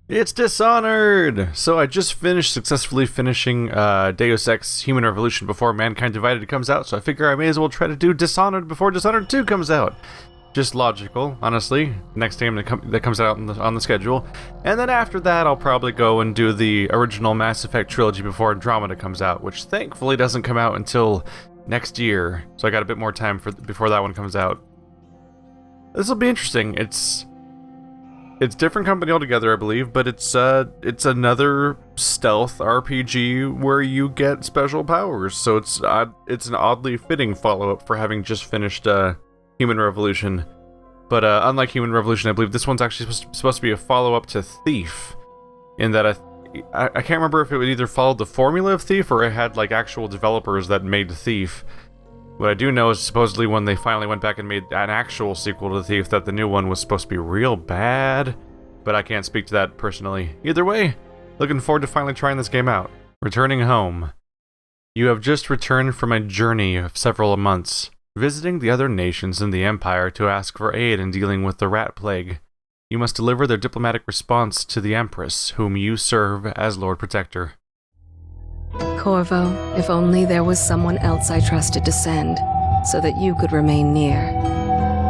It's Dishonored! So I just successfully finishing Deus Ex Human Revolution before Mankind Divided comes out, so I figure I may as well try to do Dishonored before Dishonored 2 comes out. Just logical, honestly. Next game that comes out on the schedule. And then after that, I'll probably go and do the original Mass Effect trilogy before Andromeda comes out, which thankfully doesn't come out until next year. So I got a bit more time before that one comes out. This will be interesting. It's different company altogether, I believe, but it's another stealth RPG where you get special powers. So it's an oddly fitting follow-up for having just finished Human Revolution. But unlike Human Revolution, I believe this one's actually supposed to be a follow-up to Thief, in that I can't remember if it would either follow the formula of Thief or it had like actual developers that made Thief. What I do know is supposedly when they finally went back and made an actual sequel to Thief, that the new one was supposed to be real bad, but I can't speak to that personally. Either way, looking forward to finally trying this game out. Returning home. You have just returned from a journey of several months, visiting the other nations in the Empire to ask for aid in dealing with the rat plague. You must deliver their diplomatic response to the Empress, whom you serve as Lord Protector. Corvo, if only there was someone else I trusted to send, so that you could remain near.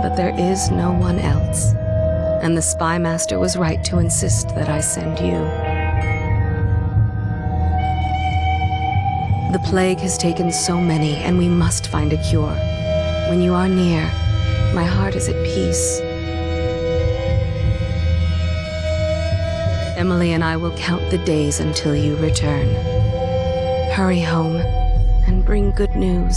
But there is no one else, and the Spy Master was right to insist that I send you. The plague has taken so many, and we must find a cure. When you are near, my heart is at peace. Emily and I will count the days until you return. Hurry home and bring good news.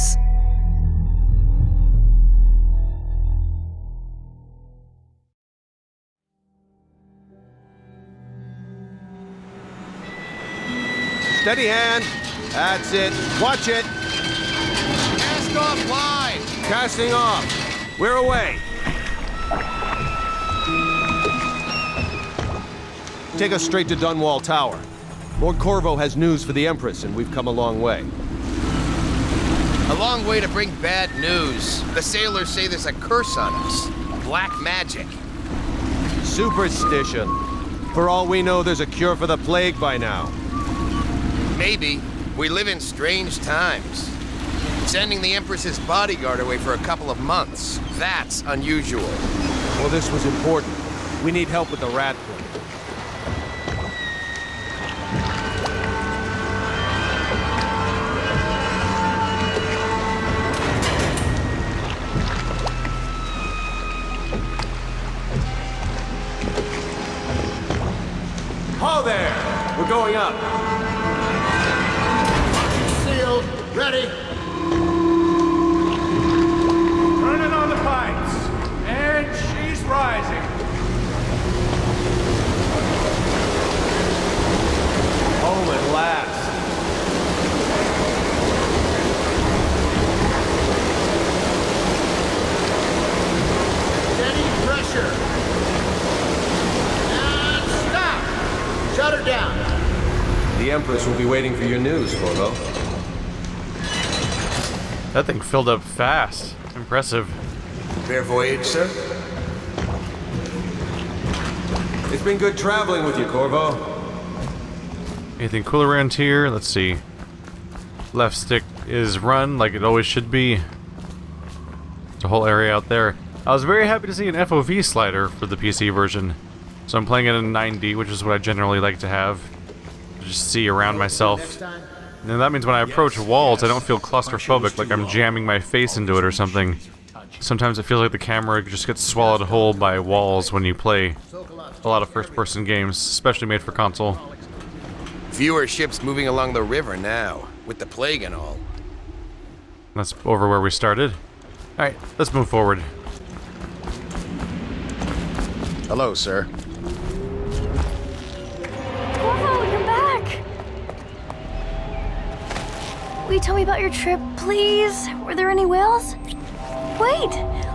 Steady hand. That's it. Watch it. Cast off line. Casting off. We're away. Take us straight to Dunwall Tower. Lord Corvo has news for the Empress, and we've come a long way. A long way to bring bad news. The sailors say there's a curse on us. Black magic. Superstition. For all we know, there's a cure for the plague by now. Maybe. We live in strange times. Sending the Empress's bodyguard away for a couple of months. That's unusual. Well, this was important. We need help with the rat plague. Ho there! We're going up. Sealed. Ready. Turning on the pipes. And she's rising. Home at last. Steady pressure. And stop. Shut her down. The Empress will be waiting for your news, Corvo. That thing filled up fast. Impressive. Fair voyage, sir? It's been good traveling with you, Corvo. Anything cool around here? Let's see. Left stick is run like it always should be. There's a whole area out there. I was very happy to see an FOV slider for the PC version. So I'm playing it in 90, which is what I generally like to have. Just see around myself. And that means when I approach walls, I don't feel claustrophobic, like I'm jamming my face into it or something. Sometimes it feels like the camera just gets swallowed whole by walls when you play a lot of first-person games, especially made for console. Fewer ships moving along the river now, with the plague and all. That's over where we started. Alright, let's move forward. Hello, sir. Corvo, you're back! Will you tell me about your trip, please? Were there any whales? Wait!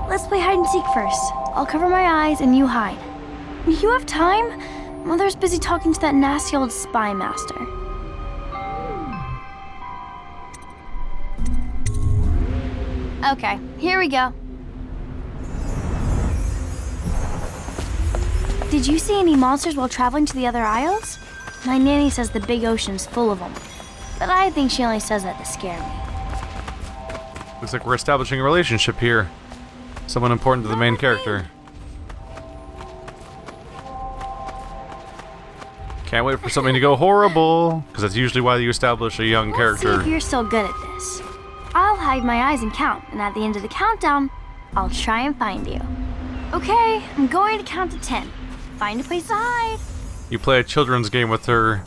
Let's play hide and seek first. I'll cover my eyes and you hide. You have time? Mother's busy talking to that nasty old spy master. Okay, here we go. Did you see any monsters while traveling to the other isles? My nanny says the big ocean's full of them, but I think she only says that to scare me. Looks like we're establishing a relationship here. Someone important to the main character. Can't wait for something to go horrible, because that's usually why you establish a young Let's character. see if you're still good at this. I'll hide my eyes and count, and at the end of the countdown, I'll try and find you. Okay, I'm going to count to 10. Find a place to hide. You play a children's game with her,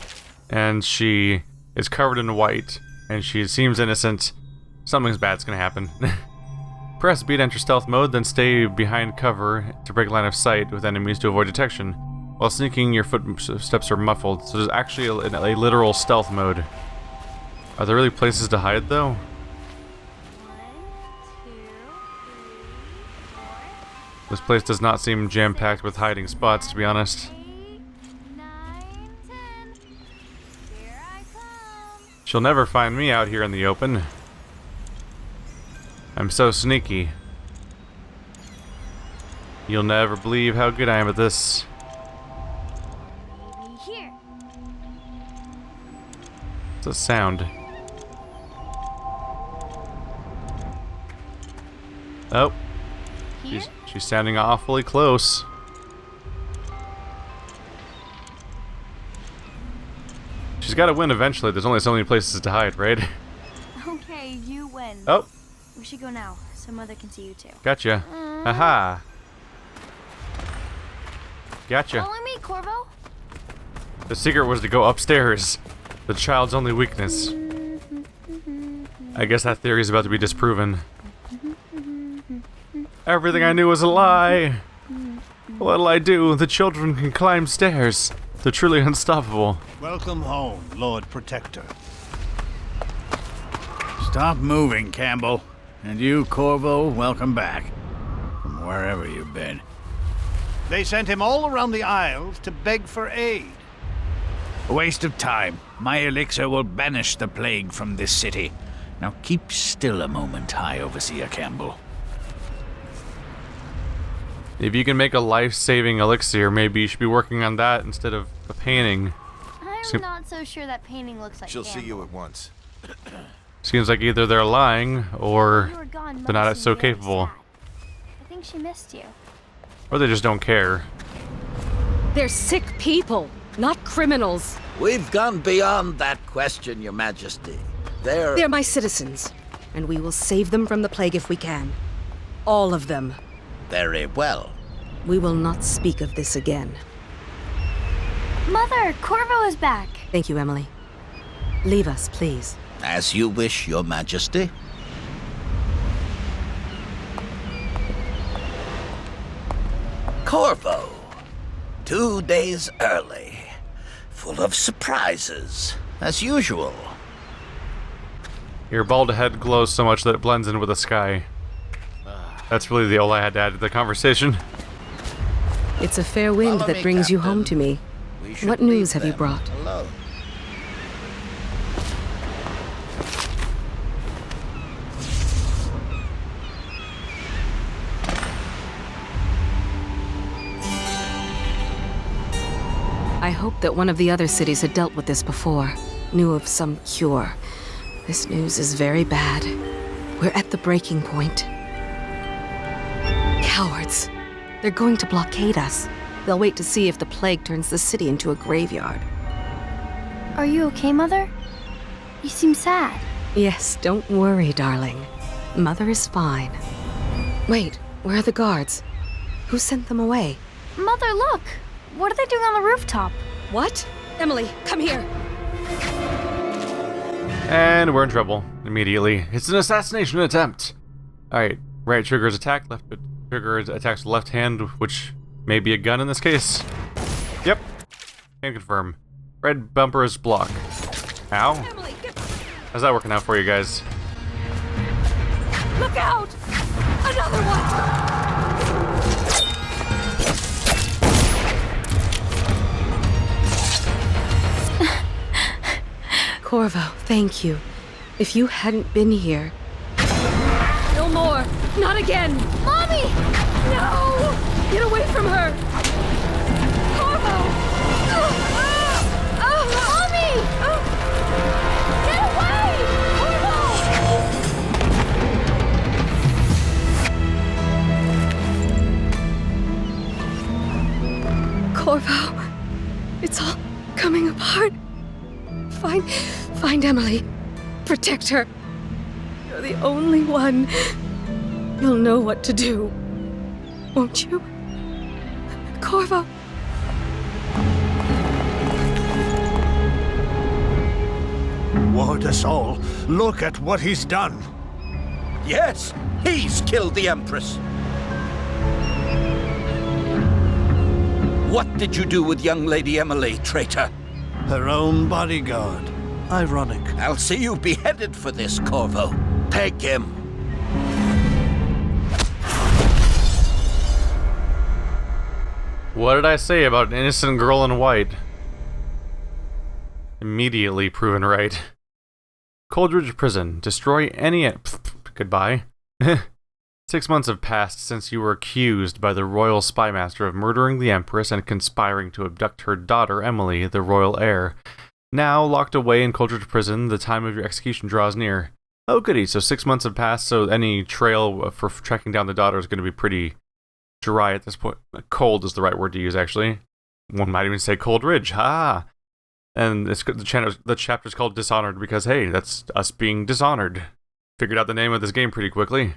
and she is covered in white, and she seems innocent. Something's bad's gonna happen. Press B to enter stealth mode, then stay behind cover to break line of sight with enemies to avoid detection. While sneaking, your footsteps are muffled, so there's actually a literal stealth mode. Are there really places to hide, though? 1, 2, 3, 4, This place does not seem jam-packed with hiding spots, to be honest. 8, 9, 10. Here I come. She'll never find me out here in the open. I'm so sneaky. You'll never believe how good I am at this. Maybe here. What's that sound? Oh, Here? she's standing awfully close. She's got to win eventually. There's only so many places to hide, right? Okay, you win. Oh, We should go now, so Mother can see you too. gotcha. Aha. Gotcha. Follow me, Corvo. The secret was to go upstairs. The child's only weakness. I guess that theory is about to be disproven. Everything I knew was a lie. What'll I do? The children can climb stairs. They're truly unstoppable. Welcome home, Lord Protector. Stop moving, Campbell. And you, Corvo, welcome back. From wherever you've been. They sent him all around the Isles to beg for aid. A waste of time. My elixir will banish the plague from this city. Now keep still a moment, High Overseer Campbell. If you can make a life-saving elixir, maybe you should be working on that instead of a painting. I'm not so sure that painting looks like She'll see Campbell. you at once. Seems like either they're lying or You were gone, they're Mother not so seemed very capable. sad. I think she missed you. Or they just don't care. They're sick people, not criminals. We've gone beyond that question, Your Majesty. They're my citizens, and we will save them from the plague if we can. All of them. Very well. We will not speak of this again. Mother, Corvo is back. Thank you, Emily. Leave us, please. As you wish, Your Majesty. Corvo. 2 days early. Full of surprises, as usual. Your bald head glows so much that it blends in with the sky. That's really the all I had to add to the conversation. It's a fair wind Follow that me, brings you home Captain. to me. We should What news leave have you them brought? alone. I hoped that one of the other cities had dealt with this before, knew of some cure. This news is very bad. We're at the breaking point. Cowards. They're going to blockade us. They'll wait to see if the plague turns the city into a graveyard. Are you okay, Mother? You seem sad. Yes, don't worry, darling. Mother is fine. Wait, where are the guards? Who sent them away? Mother, look! What are they doing on the rooftop? What? Emily, come here! And we're in trouble immediately. It's an assassination attempt. Alright, right trigger is attack, left trigger attacks with left hand, which may be a gun in this case. Yep. Can confirm. Red bumper is block. Ow. Emily, How's that working out for you guys? look out! Another one! Corvo, thank you. If you hadn't been here... No more! Not again! Mommy! No! Get away from her! It's all coming apart. Find Emily. Protect her. You're the only one. You'll know what to do. Won't you? Corvo. Ward us all. Look at what he's done. Yes, he's killed the Empress. What did you do with young Lady Emily, traitor? Her own bodyguard. Ironic. I'll see you beheaded for this, Corvo. Take him. What did I say about an innocent girl in white? Immediately proven right. Coldridge Prison. Destroy any... Goodbye. 6 months have passed since you were accused by the royal spymaster of murdering the Empress and conspiring to abduct her daughter, Emily, the royal heir. Now, locked away in Coldridge Prison, the time of your execution draws near. Oh goody, so 6 months have passed, so any trail for tracking down the daughter is going to be pretty dry at this point. Cold is the right word to use, actually. One might even say Coldridge, ha! And the chapter's called Dishonored because, hey, that's us being dishonored. Figured out the name of this game pretty quickly.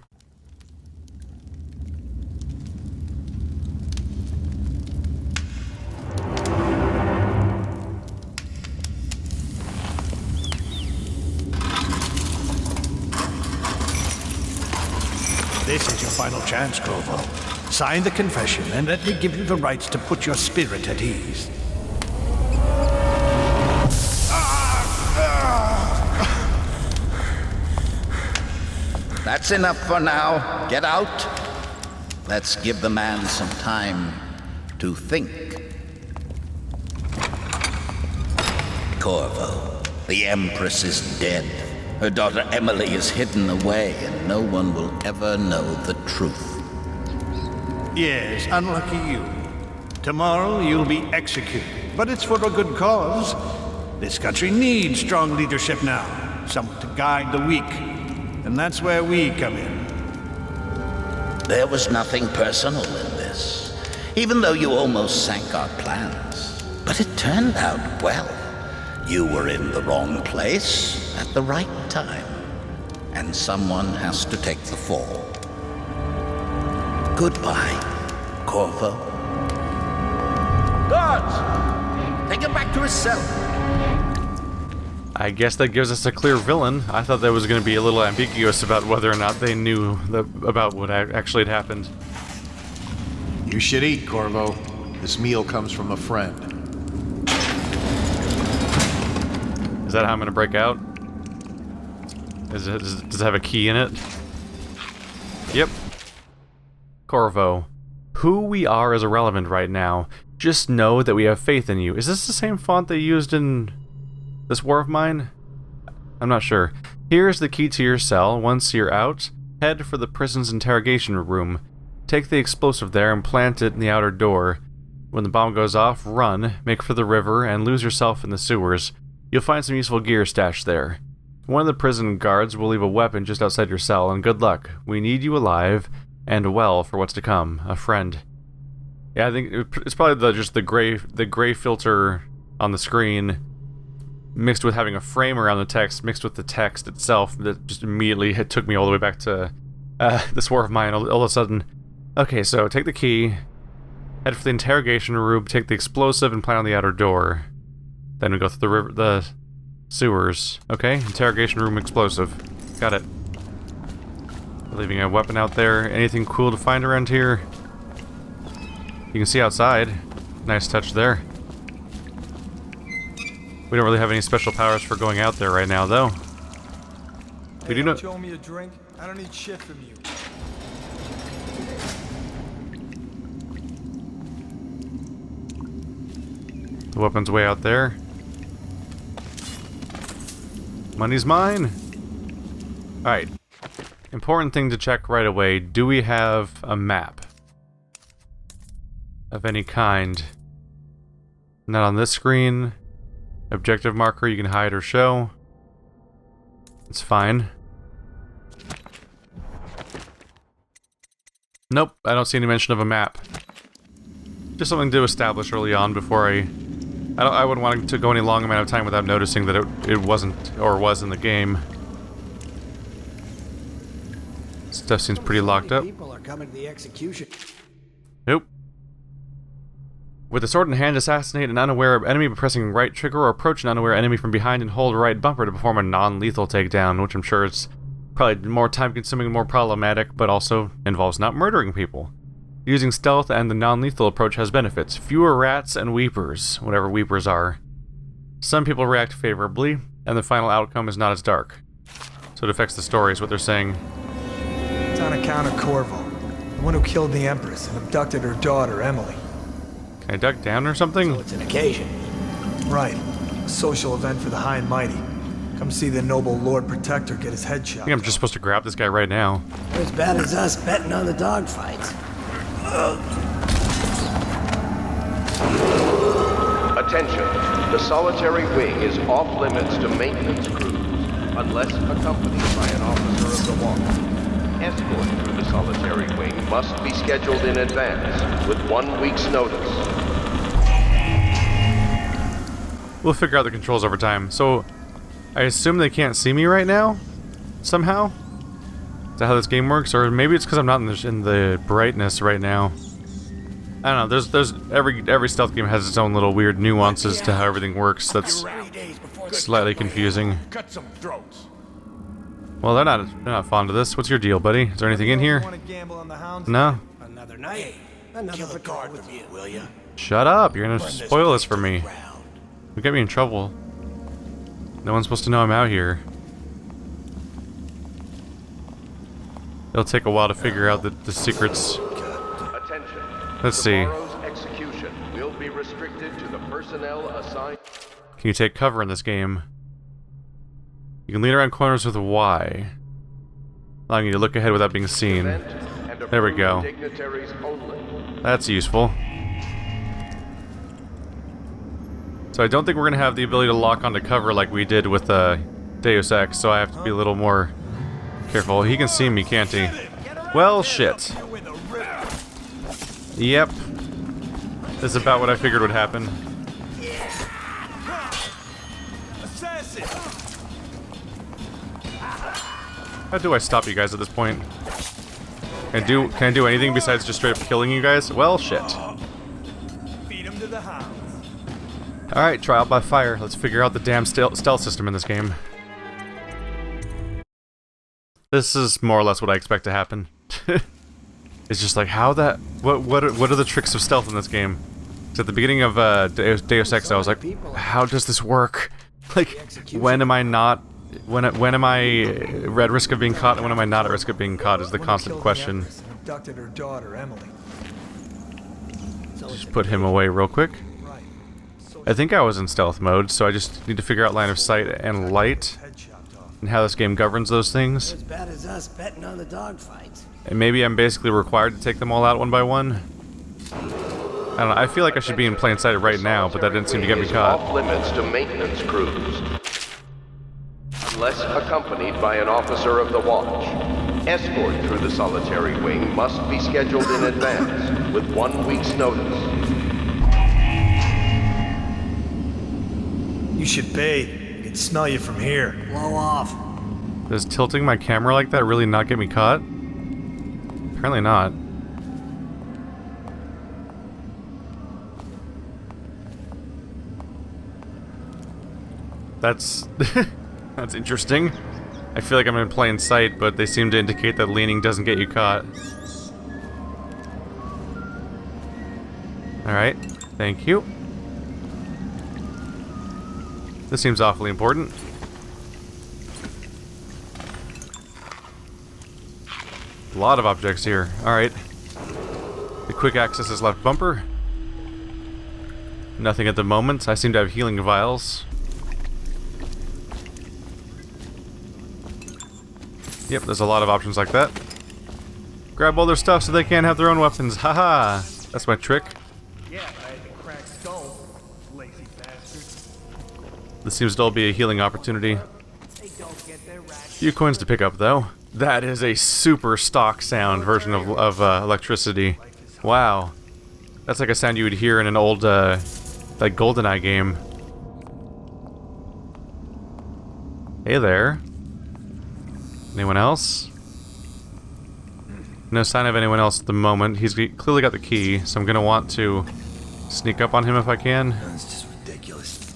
This is your final chance, Corvo. Sign the confession and let me give you the rights to put your spirit at ease. That's enough for now. Get out. Let's give the man some time to think. Corvo, the Empress is dead. Her daughter Emily is hidden away, and no one will ever know the truth. Yes, unlucky you. Tomorrow you'll be executed, but it's for a good cause. This country needs strong leadership now, someone to guide the weak, and that's where we come in. There was nothing personal in this, even though you almost sank our plans. But it turned out well. You were in the wrong place at the right time, and someone has to take the fall. Goodbye, Corvo. Guards! Take him back to his cell. I guess that gives us a clear villain. I thought that was going to be a little ambiguous about whether or not they knew about what actually had happened. You should eat, Corvo. This meal comes from a friend. Is that how I'm going to break out? Does it have a key in it? Yep. Corvo. Who we are is irrelevant right now. Just know that we have faith in you. Is this the same font they used in this war of mine? I'm not sure. Here's the key to your cell. Once you're out, head for the prison's interrogation room. Take the explosive there and plant it in the outer door. When the bomb goes off, run, make for the river, and lose yourself in the sewers. You'll find some useful gear stashed there. One of the prison guards will leave a weapon just outside your cell, and good luck. We need you alive and well for what's to come. A friend. Yeah, I think it's probably just the gray filter on the screen mixed with having a frame around the text, mixed with the text itself that just immediately took me all the way back to this war of mine all of a sudden. Okay, so take the key, head for the interrogation room, take the explosive and plant on the outer door. Then we go through the sewers. Okay, interrogation room explosive. Got it. Leaving a weapon out there. Anything cool to find around here? You can see outside. Nice touch there. We don't really have any special powers for going out there right now, though. We do not. Show me a drink. I don't need shit from you. The weapon's way out there. Money's mine! Alright. Important thing to check right away. Do we have a map? Of any kind? Not on this screen. Objective marker you can hide or show. It's fine. Nope, I don't see any mention of a map. Just something to establish early on before I I wouldn't want it to go any long amount of time without noticing that it wasn't or was in the game. Stuff seems pretty locked up. People are coming to the execution. Nope. With the sword in hand, assassinate an unaware enemy by pressing right trigger or approach an unaware enemy from behind and hold right bumper to perform a non-lethal takedown, which I'm sure is probably more time-consuming and more problematic, but also involves not murdering people. Using stealth and the non-lethal approach has benefits. Fewer rats and weepers, whatever weepers are. Some people react favorably, and the final outcome is not as dark. So it affects the story, is what they're saying. It's on account of Corvo, the one who killed the Empress and abducted her daughter, Emily. Can I duck down or something? So it's an occasion. Right. A social event for the high and mighty. Come see the noble Lord Protector get his head shot. I think I'm just supposed to grab this guy right now. They're as bad as us betting on the dogfights. Attention. The solitary wing is off limits to maintenance crews, unless accompanied by an officer of the watch. Escort through the solitary wing must be scheduled in advance, with 1 week's notice. We'll figure out the controls over time. So, I assume they can't see me right now? Somehow? Is that how this game works? Or maybe it's because I'm not in the brightness right now. I don't know, there's every stealth game has its own little weird nuances to how everything works that's slightly confusing. Cut some throats. Well, they're not fond of this. What's your deal, buddy? Is there anything in here? No? Another night. Another guard from you, will ya? Shut up, you're gonna spoil this for me. You get me in trouble. No one's supposed to know I'm out here. It'll take a while to figure out the secrets. Attention. Let's see. Tomorrow's execution will be restricted to the personnel assigned. Can you take cover in this game? You can lean around corners with a Y, allowing you to look ahead without being seen. There we go. That's useful. So I don't think we're going to have the ability to lock onto cover like we did with Deus Ex, so I have to be a little more careful. He can see me, can't he? Well, shit. Yep. This is about what I figured would happen. How do I stop you guys at this point? Can I do anything besides just straight up killing you guys? Well, shit. Alright, trial by fire. Let's figure out the damn stealth system in this game. This is more or less what I expect to happen. It's just like, how that... What are the tricks of stealth in this game? So at the beginning of Deus Ex, I was like, how does this work? Like, when am I not... When am I at risk of being caught and when am I not at risk of being caught is the constant question. Abducted her daughter, Emily. Just put him away real quick. I think I was in stealth mode, so I just need to figure out line of sight and light and how this game governs those things. As bad as us betting on the dogfights. And maybe I'm basically required to take them all out one by one. I don't know, I feel like I should be in plain sight right now, but that didn't seem to get me caught. Off limits to maintenance crews, unless accompanied by an officer of the watch. Escort through the solitary wing must be scheduled in advance, with 1 week's notice. You should bathe. I can smell you from here. Blow off. Does tilting my camera like that really not get me caught? Apparently not. That's... That's interesting. I feel like I'm in plain sight, but they seem to indicate that leaning doesn't get you caught. Alright, thank you. This seems awfully important. A lot of objects here. Alright. The quick access is left bumper. Nothing at the moment. I seem to have healing vials. Yep, there's a lot of options like that. Grab all their stuff so they can't have their own weapons. Haha! That's my trick. Yeah, I had to crack skull. Lazy bastards. This seems to all be a healing opportunity. Few coins to pick up, though. That is a super stock sound version of electricity. Wow. That's like a sound you would hear in an old That GoldenEye game. Hey there. Anyone else? No sign of anyone else at the moment. He's clearly got the key, so I'm gonna want to sneak up on him if I can. That's just ridiculous.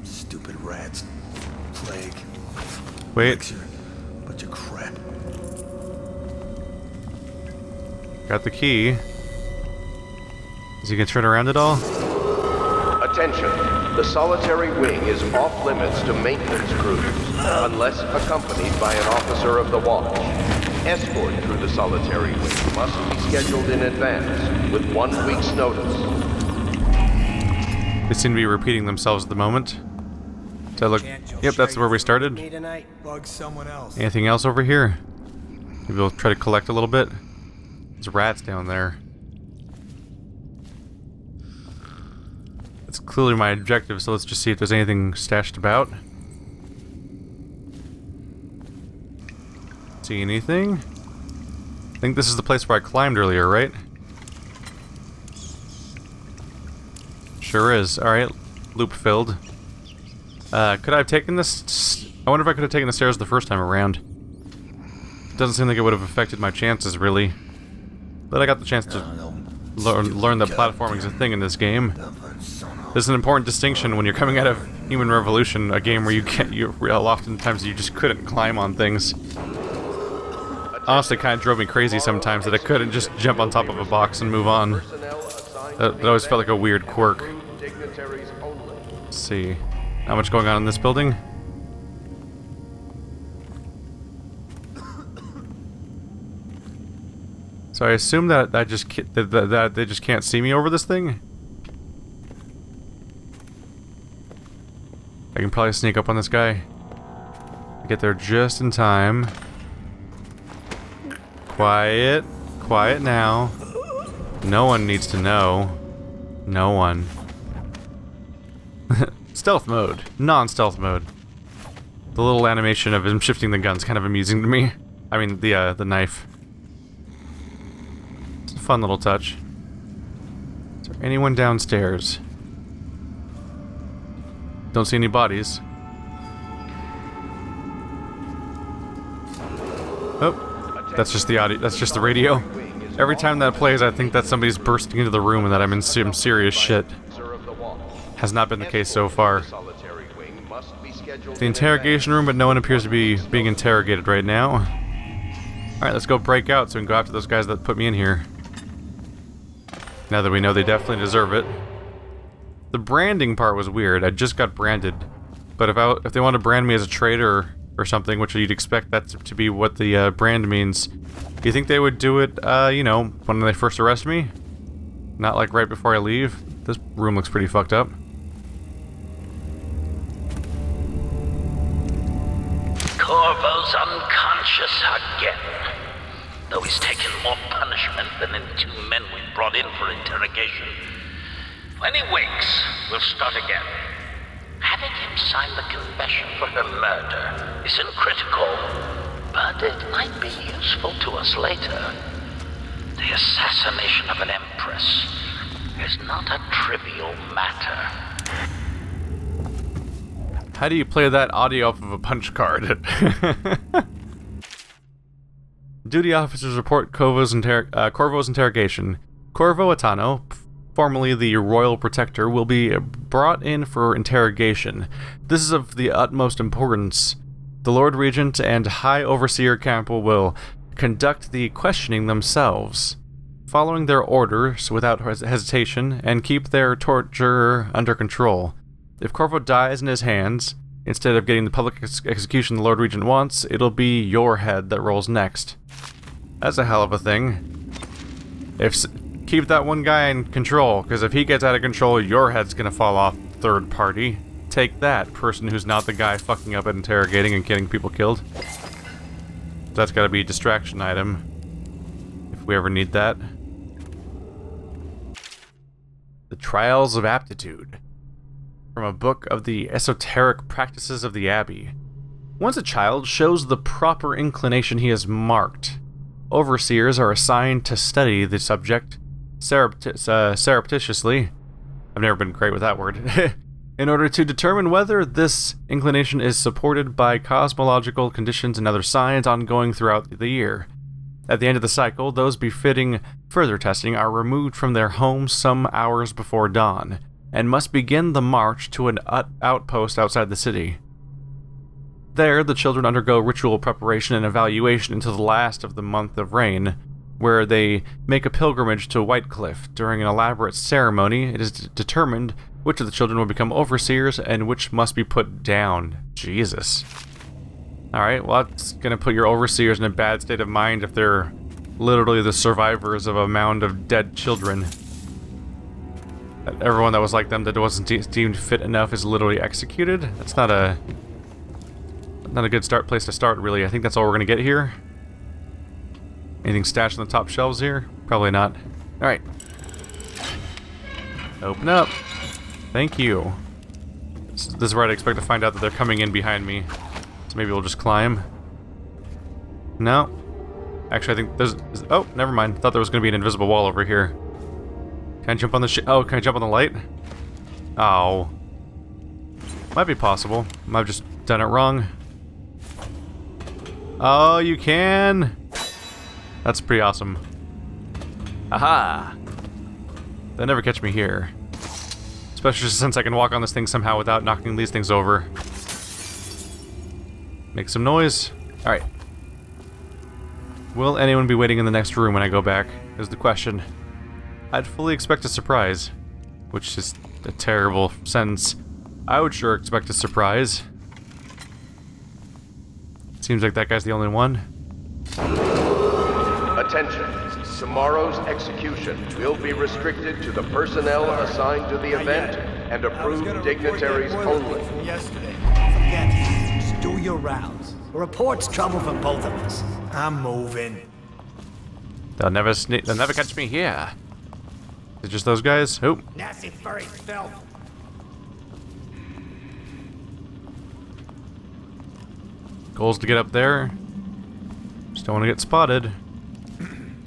Stupid rats. Plague. Wait. Bunch of crap. Got the key. Is he gonna turn around at all? Attention. The solitary wing is off limits to maintenance crews, unless accompanied by an officer of the watch. Escort through the solitary wing must be scheduled in advance, with 1 week's notice. They seem to be repeating themselves at the moment. So look, yep, that's where we started. Bug someone else. Anything else over here? Maybe we'll try to collect a little bit. There's rats down there. That's clearly my objective, so let's just see if there's anything stashed about. See anything? I think this is the place where I climbed earlier, right? Sure is. Alright, loop filled. Could I have taken this? I wonder if I could have taken the stairs the first time around. Doesn't seem like it would have affected my chances, really. But I got the chance to learn that platforming is a thing in this game. There's an important distinction when you're coming out of Human Revolution, a game where oftentimes you just couldn't climb on things. Honestly, kind of drove me crazy sometimes that I couldn't just jump on top of a box and move on. That always felt like a weird quirk. Let's see. Not much going on in this building. So I assume that that they just can't see me over this thing. I can probably sneak up on this guy. Get there just in time. Quiet. Quiet now. No one needs to know. No one. Stealth mode. Non-stealth mode. The little animation of him shifting the gun's kind of amusing to me. I mean, the knife. It's a fun little touch. Is there anyone downstairs? Don't see any bodies. Oh, that's just the audio. That's just the radio. Every time that plays, I think that somebody's bursting into the room and that I'm in some serious shit. Has not been the case so far. The interrogation room, but no one appears to be being interrogated right now. Alright, let's go break out so we can go after those guys that put me in here. Now that we know they definitely deserve it. The branding part was weird. I just got branded. But if they want to brand me as a traitor or something, which you'd expect that to be what the brand means, do you think they would do it, you know, when they first arrest me? Not like right before I leave? This room looks pretty fucked up. Corvo's unconscious again. Though he's taken more punishment than the 2 men we brought in for interrogation. When he wakes, we'll start again. Having him sign the confession for her murder isn't critical, but it might be useful to us later. The assassination of an Empress is not a trivial matter. How do you play that audio off of a punch card? Duty officers report Corvo's interrogation. Corvo Atano, formerly the Royal Protector, will be brought in for interrogation. This is of the utmost importance. The Lord Regent and High Overseer Campbell will conduct the questioning themselves, following their orders without hesitation, and keep their torture under control. If Corvo dies in his hands, instead of getting the public execution the Lord Regent wants, it'll be your head that rolls next. That's a hell of a thing. Keep that one guy in control, because if he gets out of control, your head's gonna fall off third party. Take that, person who's not the guy fucking up at interrogating and getting people killed. That's gotta be a distraction item, if we ever need that. The Trials of Aptitude. From a book of the esoteric practices of the Abbey. Once a child shows the proper inclination, he is marked. Overseers are assigned to study the subject surreptitiously. I've never been great with that word. In order to determine whether this inclination is supported by cosmological conditions and other signs ongoing throughout the year. At the end of the cycle, those befitting further testing are removed from their homes some hours before dawn, and must begin the march to an outpost outside the city. There, the children undergo ritual preparation and evaluation until the last of the month of rain, where they make a pilgrimage to Whitecliff. During an elaborate ceremony, it is determined which of the children will become overseers and which must be put down. Jesus. Alright, well that's gonna put your overseers in a bad state of mind if they're literally the survivors of a mound of dead children. Everyone that was like them that wasn't deemed fit enough is literally executed. That's not a good place to start, really. I think that's all we're gonna get here. Anything stashed on the top shelves here? Probably not. Alright. Open up. Thank you. This is where I'd expect to find out that they're coming in behind me. So maybe we'll just climb. No. Actually, I think there's... Oh, never mind. Thought there was going to be an invisible wall over here. Can I jump on the Oh, can I jump on the light? Oh. Might be possible. Might have just done it wrong. Oh, you can! That's pretty awesome. Aha! They'll never catch me here. Especially since I can walk on this thing somehow without knocking these things over. Make some noise. Alright. Will anyone be waiting in the next room when I go back? Is the question. I'd fully expect a surprise. Which is a terrible sentence. I would sure expect a surprise. Seems like that guy's the only one. Attention. Tomorrow's execution will be restricted to the personnel assigned to the event and approved dignitaries only. Yesterday. Forget it. Just do your rounds. A report's trouble for both of us. I'm moving. They'll never catch me here. Is it just those guys? Oh. Nasty furry filth. Goal's to get up there. Just don't want to get spotted.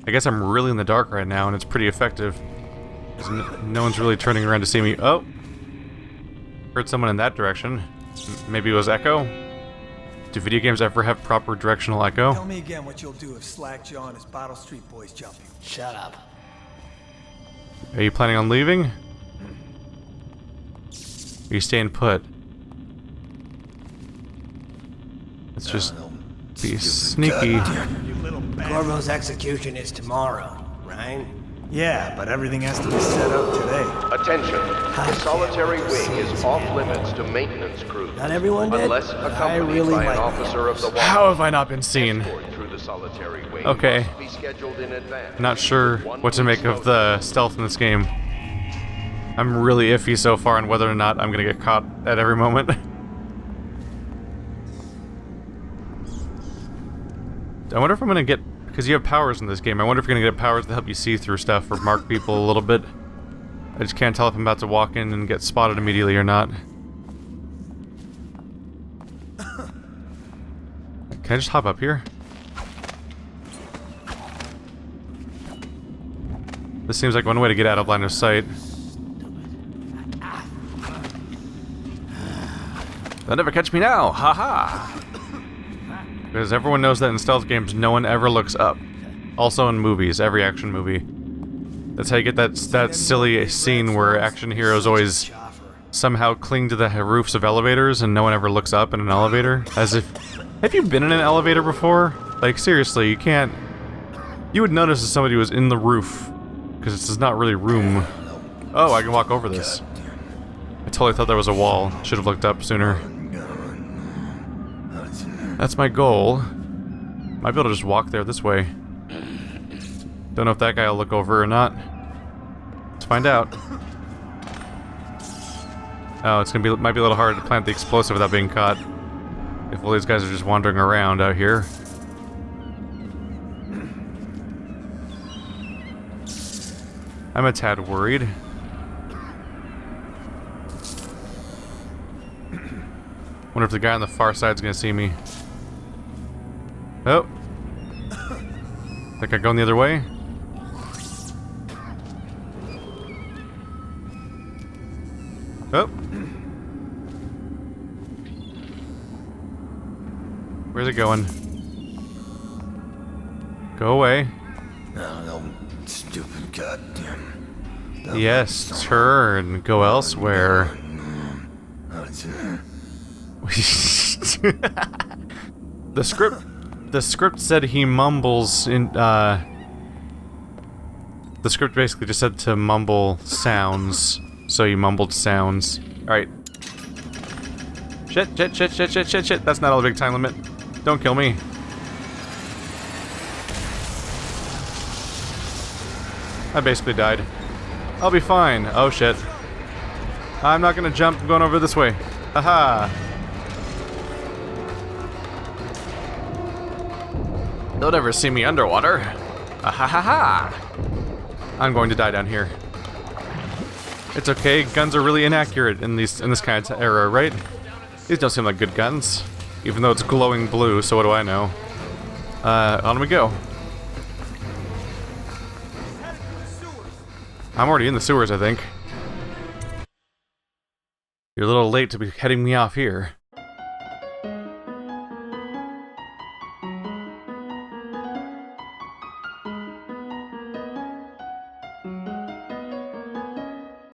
I guess I'm really in the dark right now, and it's pretty effective. No one's really turning around to see me. Oh! Heard someone in that direction. Maybe it was Echo? Do video games ever have proper directional echo? Tell me again what you'll do if Slackjaw and his Bottle Street boys jump you. Shut up. Are you planning on leaving? Are you staying put? Let's just be sneaky. Corvo's execution is tomorrow, right? Yeah, but everything has to be set up today. Attention. The solitary wing is off limits to maintenance crews. Not everyone did, unless but accompanied I really by like an officer of the watch. How have I not been seen? Through the solitary wing Okay. must be scheduled in advance. Not sure what to make of the stealth in this game. I'm really iffy so far on whether or not I'm gonna get caught at every moment. I wonder if I'm gonna get... Because you have powers in this game. I wonder if you're gonna get powers to help you see through stuff or mark people a little bit. I just can't tell if I'm about to walk in and get spotted immediately or not. Can I just hop up here? This seems like one way to get out of line of sight. They'll never catch me now! Haha! Because everyone knows that in stealth games, no one ever looks up. Also in movies, every action movie. That's how you get that silly scene where action heroes always somehow cling to the roofs of elevators and no one ever looks up in an elevator. As if... Have you been in an elevator before? Like, seriously, you can't... You would notice if somebody was in the roof. Because this is not really room. Oh, I can walk over this. I totally thought there was a wall. Should have looked up sooner. That's my goal. Might be able to just walk there this way. Don't know if that guy will look over or not. Let's find out. Oh, it's gonna be might be a little hard to plant the explosive without being caught. If all these guys are just wandering around out here. I'm a tad worried. Wonder if the guy on the far side's gonna see me. Oh. Think I'm going the other way? Oh. Where's it going? Go away. No, stupid goddamn. Yes, turn. Go elsewhere. The script said he mumbles in, the script basically just said to mumble sounds, so he mumbled sounds. Alright. Shit, that's not a big time limit. Don't kill me. I basically died. I'll be fine. Oh shit. I'm not gonna jump, I'm going over this way. Aha! They'll never see me underwater. Ahahaha! I'm going to die down here. It's okay, guns are really inaccurate in this kind of era, right? These don't seem like good guns. Even though it's glowing blue, so what do I know? On we go. I'm already in the sewers, I think. You're a little late to be heading me off here.